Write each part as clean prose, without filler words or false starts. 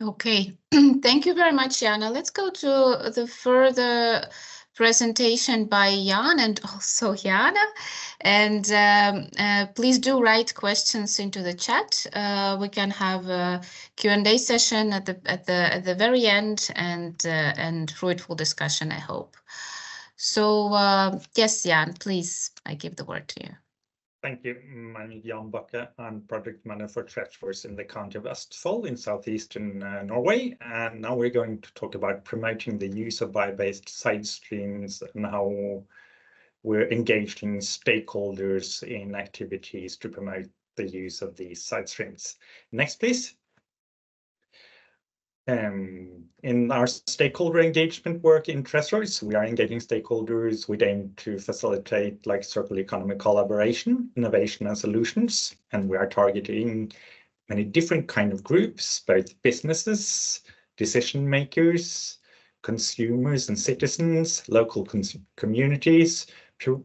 Okay, thank you very much, Jana. Let's go to the further presentation by Jan and also Jana. And please do write questions into the chat. We can have a Q&A session at the very end and fruitful discussion, I hope. So yes, Jan, please, I give the word to you. Thank you. My name is Jan Bakke. I'm project manager for Treasures in the county of Østfold in southeastern Norway. And now we're going to talk about promoting the use of bio-based side streams and how we're engaging stakeholders in activities to promote the use of these side streams. Next, please. In our stakeholder engagement work in Treasures, we are engaging stakeholders with aim to facilitate like circular economy collaboration, innovation and solutions. And we are targeting many different kind of groups, both businesses, decision makers, consumers and citizens, local communities,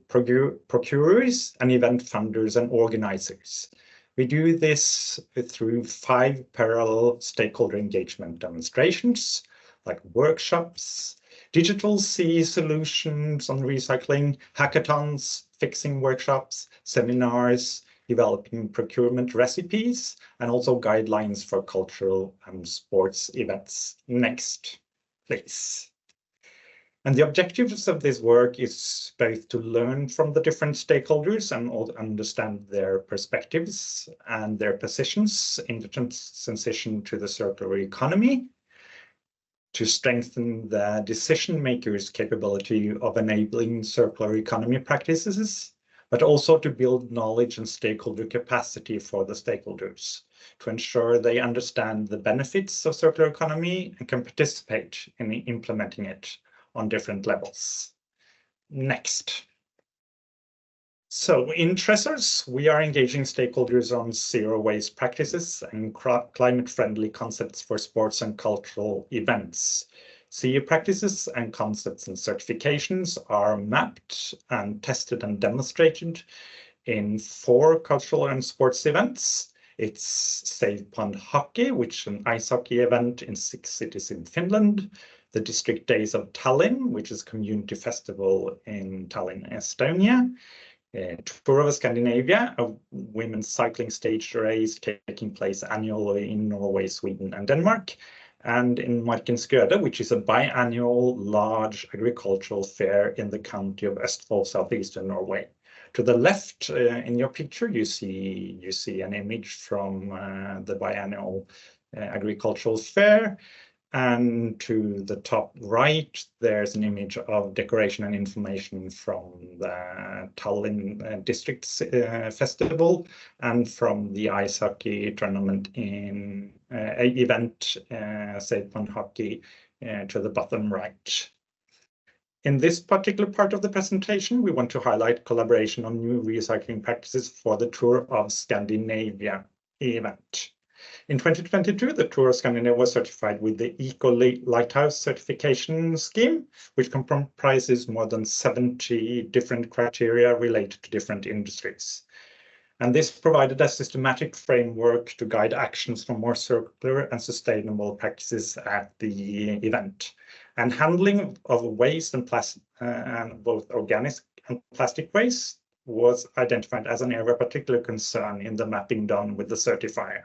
procurers, and event funders and organizers. We do this through 5 parallel stakeholder engagement demonstrations, like workshops, digital CE solutions on recycling, hackathons, fixing workshops, seminars, developing procurement recipes, and also guidelines for cultural and sports events. Next, please. And the objectives of this work is both to learn from the different stakeholders and understand their perspectives and their positions in the transition to the circular economy, to strengthen the decision makers' capability of enabling circular economy practices, but also to build knowledge and stakeholder capacity for the stakeholders, to ensure they understand the benefits of circular economy and can participate in implementing it on different levels. Next. So in Treasures, we are engaging stakeholders on zero waste practices and climate-friendly concepts for sports and cultural events. CE practices and concepts and certifications are mapped and tested and demonstrated in 4 cultural and sports events. It's Save Pond Hockey, which is an ice hockey event in 6 cities in Finland. The District Days of Tallinn, which is a community festival in Tallinn, Estonia. Tour of Scandinavia, a women's cycling stage race taking place annually in Norway, Sweden, and Denmark. And in Markenskøde, which is a biannual large agricultural fair in the county of Østfold, southeastern Norway. To the left in your picture, you see an image from the biannual agricultural fair. And to the top right, there's an image of decoration and information from the Tallinn District Festival and from the ice hockey tournament in event Save Pond Hockey to the bottom right. In this particular part of the presentation, we want to highlight collaboration on new recycling practices for the Tour of Scandinavia event. In 2022, the Tour of Scandinavia was certified with the Eco Lighthouse certification scheme, which comprises more than 70 different criteria related to different industries. And this provided a systematic framework to guide actions for more circular and sustainable practices at the event. And handling of waste and both organic and plastic waste was identified as an area of particular concern in the mapping done with the certifier.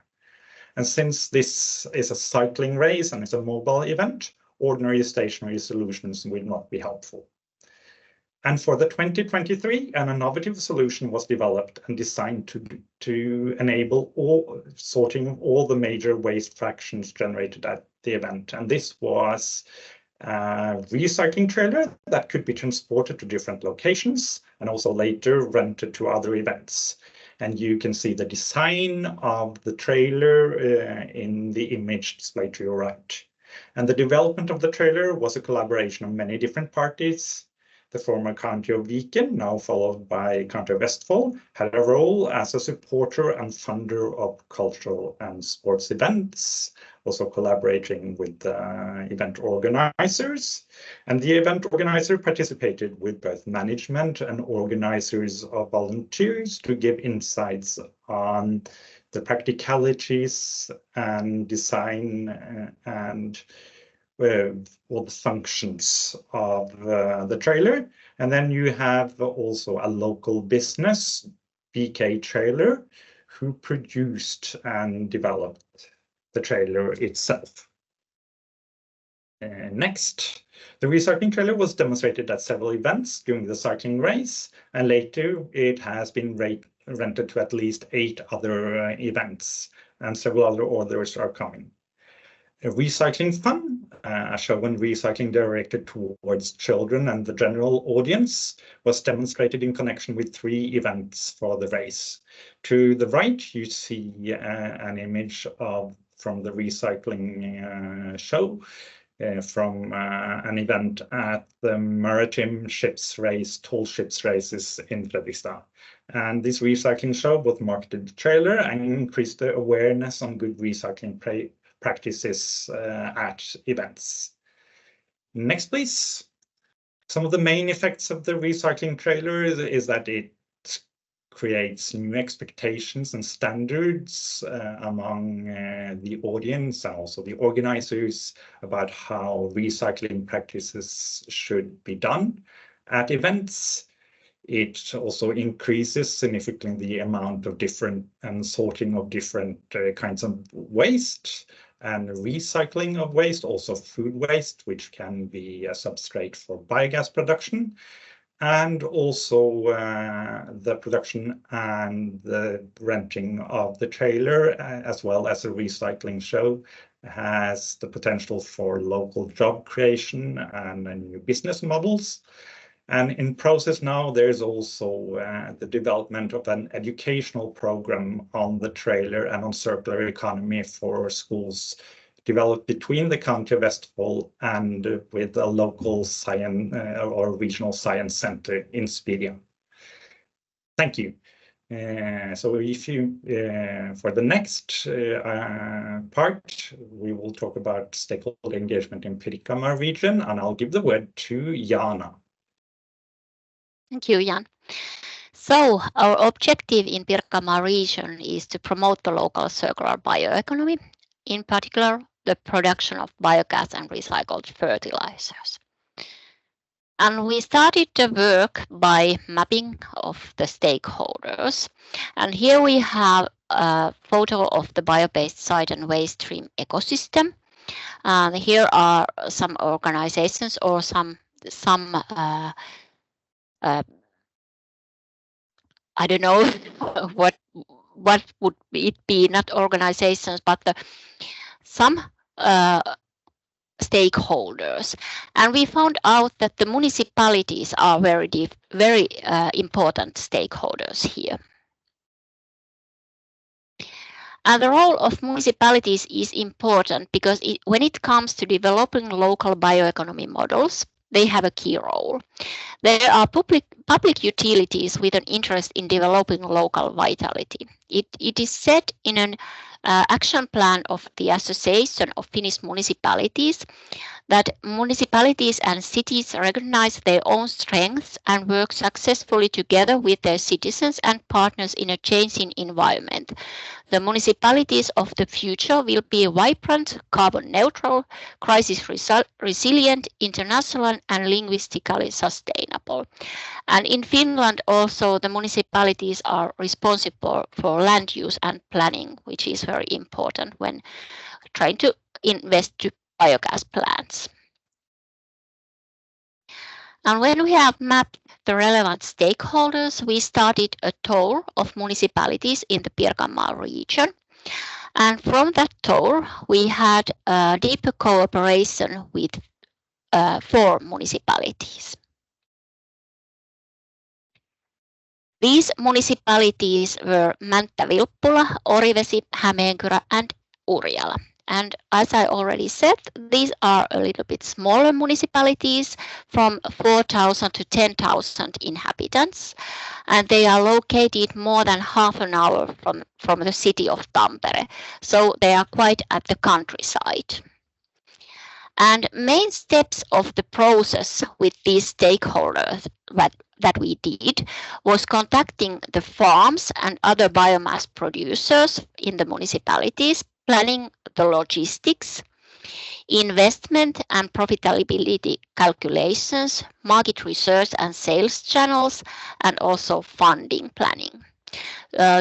And since this is a cycling race and it's a mobile event, ordinary stationary solutions will not be helpful. And for the 2023, an innovative solution was developed and designed to enable sorting of all the major waste fractions generated at the event. And this was a recycling trailer that could be transported to different locations and also later rented to other events. And you can see the design of the trailer in the image displayed to your right. And the development of the trailer was a collaboration of many different parties. The former county of Viken, now followed by county of Østfold, had a role as a supporter and funder of cultural and sports events, also collaborating with event organizers. And the event organizer participated with both management and organizers of volunteers to give insights on the practicalities and design and all the functions of the trailer. And then you have also a local business, BK Trailer, who produced and developed the trailer itself. Next, the recycling trailer was demonstrated at several events during the cycling race, and later it has been rented to at least 8 other events, and several other orders are coming. A recycling fun, a show on recycling directed towards children and the general audience, was demonstrated in connection with 3 events for the race. To the right, you see an image from the recycling show from an event at the Maritime Ships Race, Tall Ships Races in Fredrikstad. And this recycling show both marketed the trailer and increased the awareness on good recycling practices at events. Next, please. Some of the main effects of the recycling trailer is that it creates new expectations and standards among the audience and also the organizers about how recycling practices should be done at events. It also increases significantly the amount of different and sorting of different kinds of waste and recycling of waste, also food waste, which can be a substrate for biogas production. And also the production and the renting of the trailer, as well as a recycling show, has the potential for local job creation and new business models. And in process now, there's also the development of an educational program on the trailer and on circular economy for schools developed between the County of Vestfold and with a local science or regional science center in Spiria. Thank you. So if you, for the next part, we will talk about stakeholder engagement in Pirkanmaa region, and I'll give the word to Jana. Thank you, Jan. So our objective in Pirkanmaa region is to promote the local circular bioeconomy, in particular the production of biogas and recycled fertilizers. And we started the work by mapping of the stakeholders. And here we have a photo of the biobased site and waste stream ecosystem. And here are some organizations or some I don't know what would it be, not organizations, but some stakeholders. And we found out that the municipalities are very important stakeholders here. And the role of municipalities is important because when it comes to developing local bioeconomy models, they have a key role. There are public utilities with an interest in developing local vitality. It is said in an action plan of the Association of Finnish Municipalities that municipalities and cities recognize their own strengths and work successfully together with their citizens and partners in a changing environment. The municipalities of the future will be vibrant, carbon neutral, crisis resilient, international and linguistically sustainable. And in Finland also the municipalities are responsible for land use and planning, which is very important when trying to invest to biogas plants. And when we have mapped the relevant stakeholders, we started a tour of municipalities in the Pirkanmaa region. And from that tour, we had a deeper cooperation with 4 municipalities. These municipalities were Mänttä-Vilppula, Orivesi, Hämeenkyrö, and Urjala. And as I already said, these are a little bit smaller municipalities from 4,000 to 10,000 inhabitants. And they are located more than half an hour from the city of Tampere. So they are quite at the countryside. And main steps of the process with these stakeholders that we did was contacting the farms and other biomass producers in the municipalities, planning the logistics, investment and profitability calculations, market research and sales channels, and also funding planning.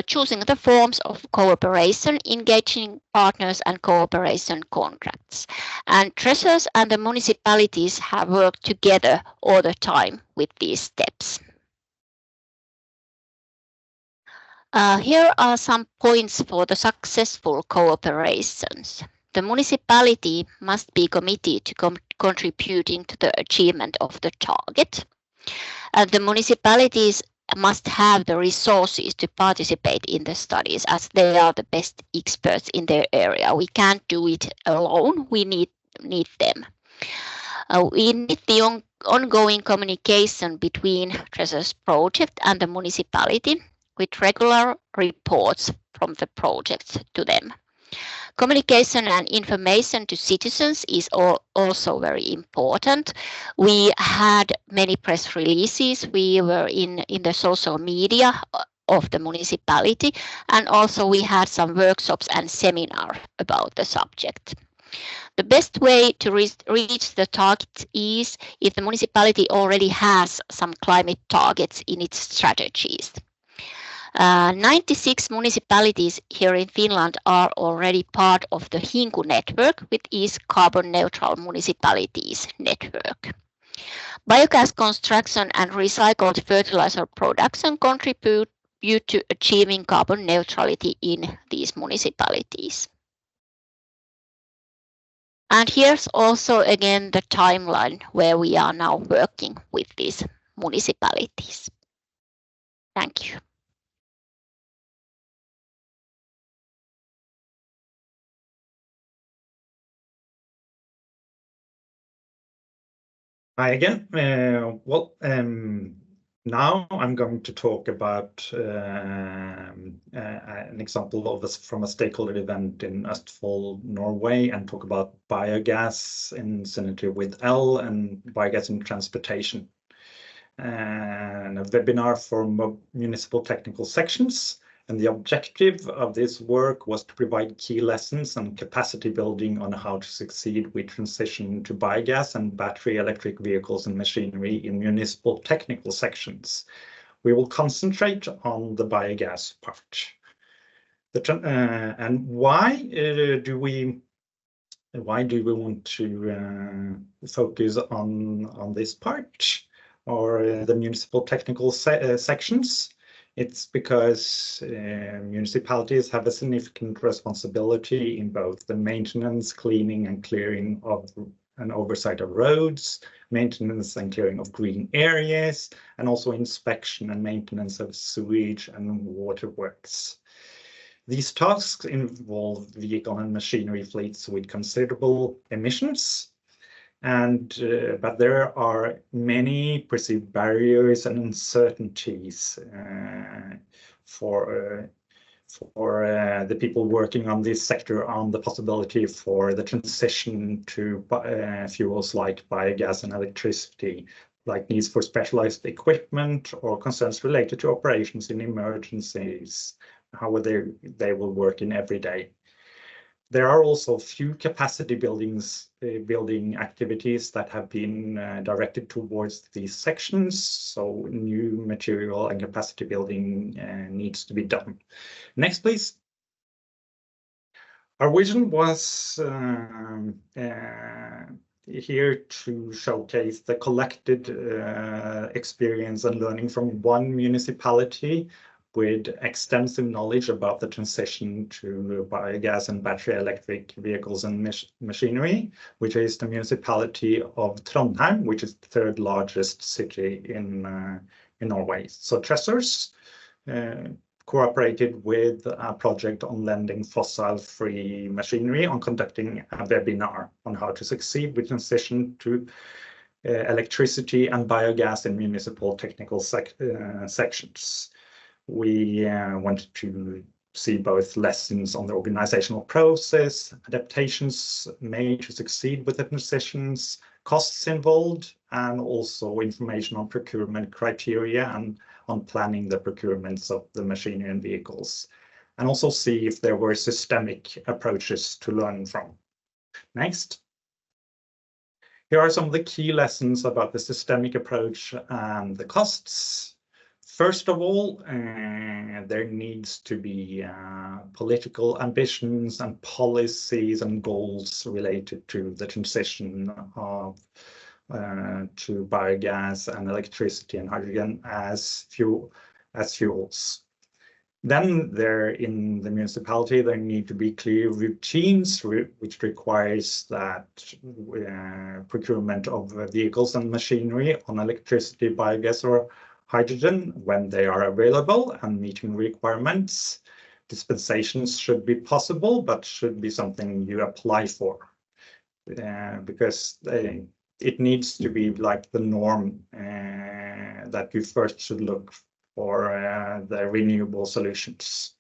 Choosing the forms of cooperation, engaging partners and cooperation contracts. And treasurers and the municipalities have worked together all the time with these steps. Here are some points for the successful cooperations. The municipality must be committed to contributing to the achievement of the target. And the municipalities must have the resources to participate in the studies as they are the best experts in their area. We can't do it alone. We need them. We need the ongoing communication between Treasure's project and the municipality with regular reports from the projects to them. Communication and information to citizens is also very important. We had many press releases. We were in the social media of the municipality, and also we had some workshops and seminars about the subject. The best way to reach the target is if the municipality already has some climate targets in its strategies. 96 municipalities here in Finland are already part of the Hinku network, which is Carbon Neutral Municipalities Network. Biogas construction and recycled fertilizer production contribute to achieving carbon neutrality in these municipalities. And here's also again the timeline where we are now working with these municipalities. Thank you. Hi again. Now I'm going to talk about an example from a stakeholder event in Østfold, Norway, and talk about biogas in synergy with L and biogas in transportation. And a webinar for municipal technical sections. And the objective of this work was to provide key lessons and capacity building on how to succeed with transition to biogas and battery electric vehicles and machinery in municipal technical sections. We will concentrate on the biogas part. And why do we want to focus on this part or the municipal technical sections? It's because municipalities have a significant responsibility in both the maintenance, cleaning and clearing of and oversight of roads, maintenance and clearing of green areas, and also inspection and maintenance of sewage and waterworks. These tasks involve vehicle and machinery fleets with considerable emissions. But there are many perceived barriers and uncertainties for the people working on this sector on the possibility for the transition to fuels like biogas and electricity, like needs for specialized equipment or concerns related to operations in emergencies, how they will work in every day. There are also few capacity building activities that have been directed towards these sections, so new material and capacity building needs to be done. Next, please. Our vision was here to showcase the collected experience and learning from one municipality with extensive knowledge about the transition to biogas and battery electric vehicles and machinery, which is the municipality of Trondheim, which is the third largest city in Norway. So Treasures cooperated with a project on lending fossil-free machinery on conducting a webinar on how to succeed with transition to electricity and biogas in municipal technical sections. We wanted to see both lessons on the organizational process, adaptations made to succeed with the transitions, costs involved, and also information on procurement criteria and on planning the procurements of the machinery and vehicles. And also see if there were systemic approaches to learn from. Next. Here are some of the key lessons about the systemic approach and the costs. First of all, there needs to be political ambitions and policies and goals related to the transition of to biogas and electricity and hydrogen as fuels. Then there in the municipality, there need to be clear routines which requires that procurement of vehicles and machinery on electricity, biogas or hydrogen when they are available and meeting requirements. Dispensations should be possible, but should be something you apply for because it needs to be like the norm that you first should look for the renewable solutions.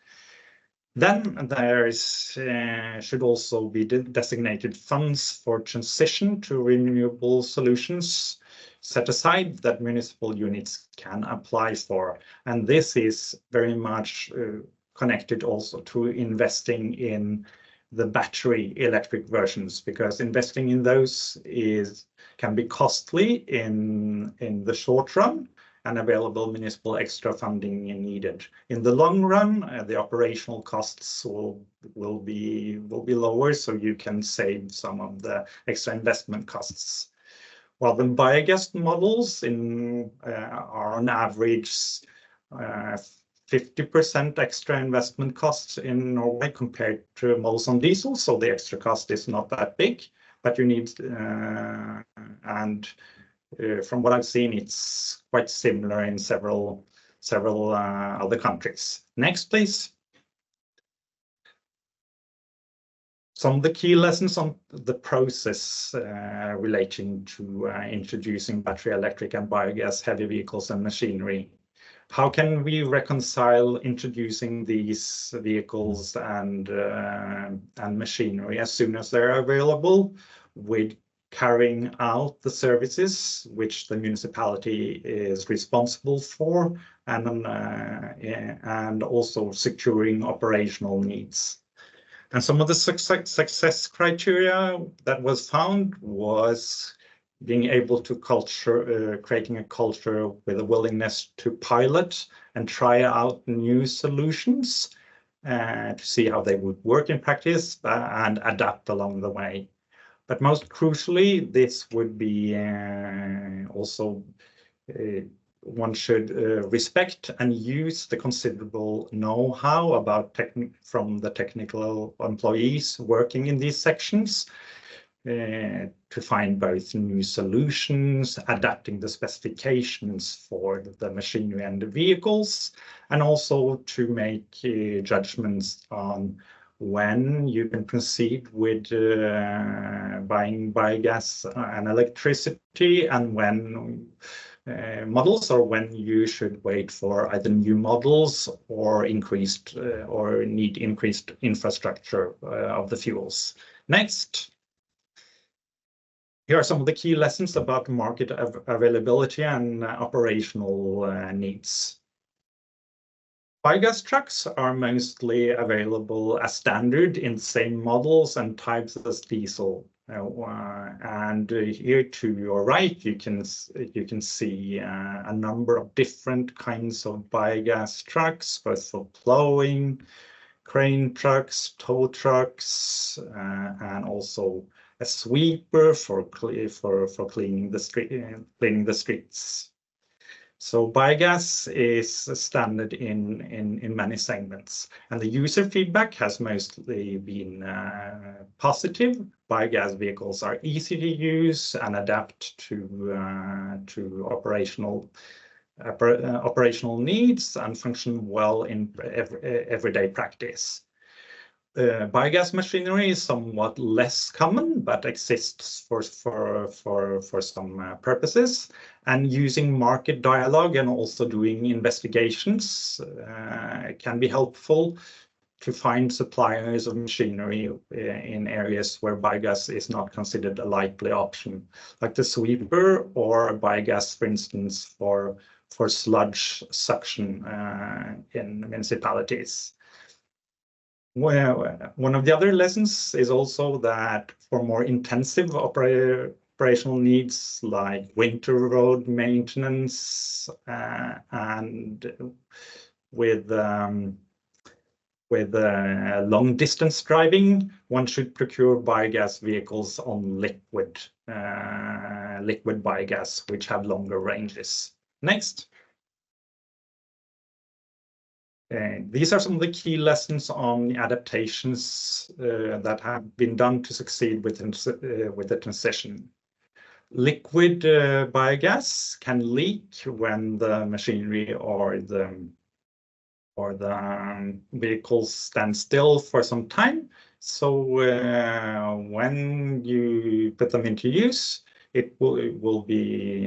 Then there should also be designated funds for transition to renewable solutions set aside that municipal units can apply for. And this is very much connected also to investing in the battery electric versions, because investing in those can be costly in the short run, and available municipal extra funding needed. In the long run, the operational costs will be lower, so you can save some of the extra investment costs. While the biogas models are on average 50% extra investment costs in Norway compared to models on diesel, so the extra cost is not that big, but you need from what I've seen, it's quite similar in several other countries. Next, please. Some of the key lessons on the process relating to introducing battery electric and biogas heavy vehicles and machinery. How can we reconcile introducing these vehicles and machinery as soon as they're available with carrying out the services which the municipality is responsible for, and also securing operational needs? And some of the success criteria that was found was being able to creating a culture with a willingness to pilot and try out new solutions to see how they would work in practice and adapt along the way. But most crucially, this would be also one should respect and use the considerable know-how from the technical employees working in these sections to find both new solutions, adapting the specifications for the machinery and the vehicles, and also to make judgments on when you can proceed with buying biogas and electricity, and when models, or when you should wait for either new models or need increased infrastructure of the fuels. Next. Here are some of the key lessons about market availability and operational needs. Biogas trucks are mostly available as standard in same models and types as diesel. And here to your right, you can see a number of different kinds of biogas trucks, both for plowing, crane trucks, tow trucks, and also a sweeper for cleaning the streets. So biogas is standard in many segments, and the user feedback has mostly been positive. Biogas vehicles are easy to use and adapt to operational needs and function well in everyday practice. Biogas machinery is somewhat less common, but exists for some purposes. And using market dialogue and also doing investigations can be helpful to find suppliers of machinery in areas where biogas is not considered a likely option, like the sweeper or biogas, for instance, for sludge suction in municipalities. Well, one of the other lessons is also that for more intensive operational needs like winter road maintenance and with long distance driving, one should procure biogas vehicles on liquid biogas, which have longer ranges. Next. These are some of the key lessons on the adaptations that have been done to succeed with the transition. Liquid biogas can leak when the machinery or the vehicles stand still for some time. So when you put them into use, it will be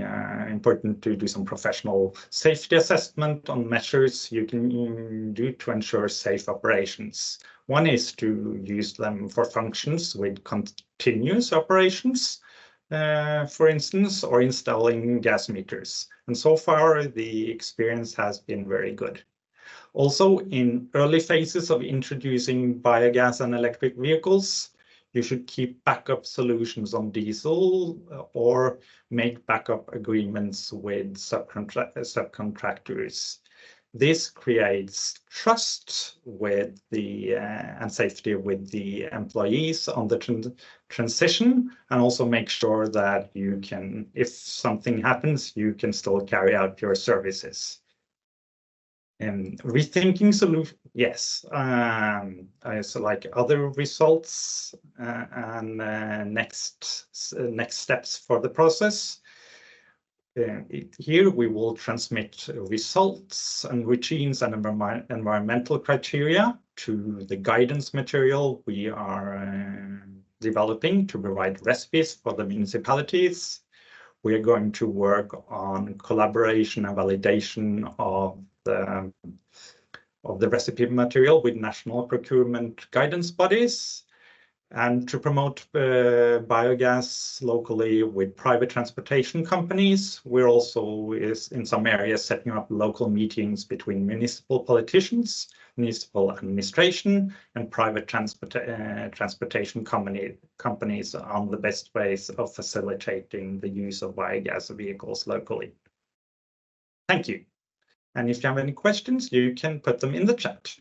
important to do some professional safety assessment on measures you can do to ensure safe operations. One is to use them for functions with continuous operations, for instance, or installing gas meters. And so far, the experience has been very good. Also, in early phases of introducing biogas and electric vehicles, you should keep backup solutions on diesel or make backup agreements with subcontractors. This creates trust with and safety with the employees on the transition, and also make sure that you can, if something happens, you can still carry out your services. And rethinking solution, yes. So like other results and next steps for the process. Here we will transmit results and routines and environmental criteria to the guidance material we are developing to provide recipes for the municipalities. We are going to work on collaboration and validation of the recipe material with national procurement guidance bodies, and to promote biogas locally with private transportation companies. We're also in some areas setting up local meetings between municipal politicians, municipal administration, and private transportation companies on the best ways of facilitating the use of biogas vehicles locally. Thank you. And if you have any questions, you can put them in the chat.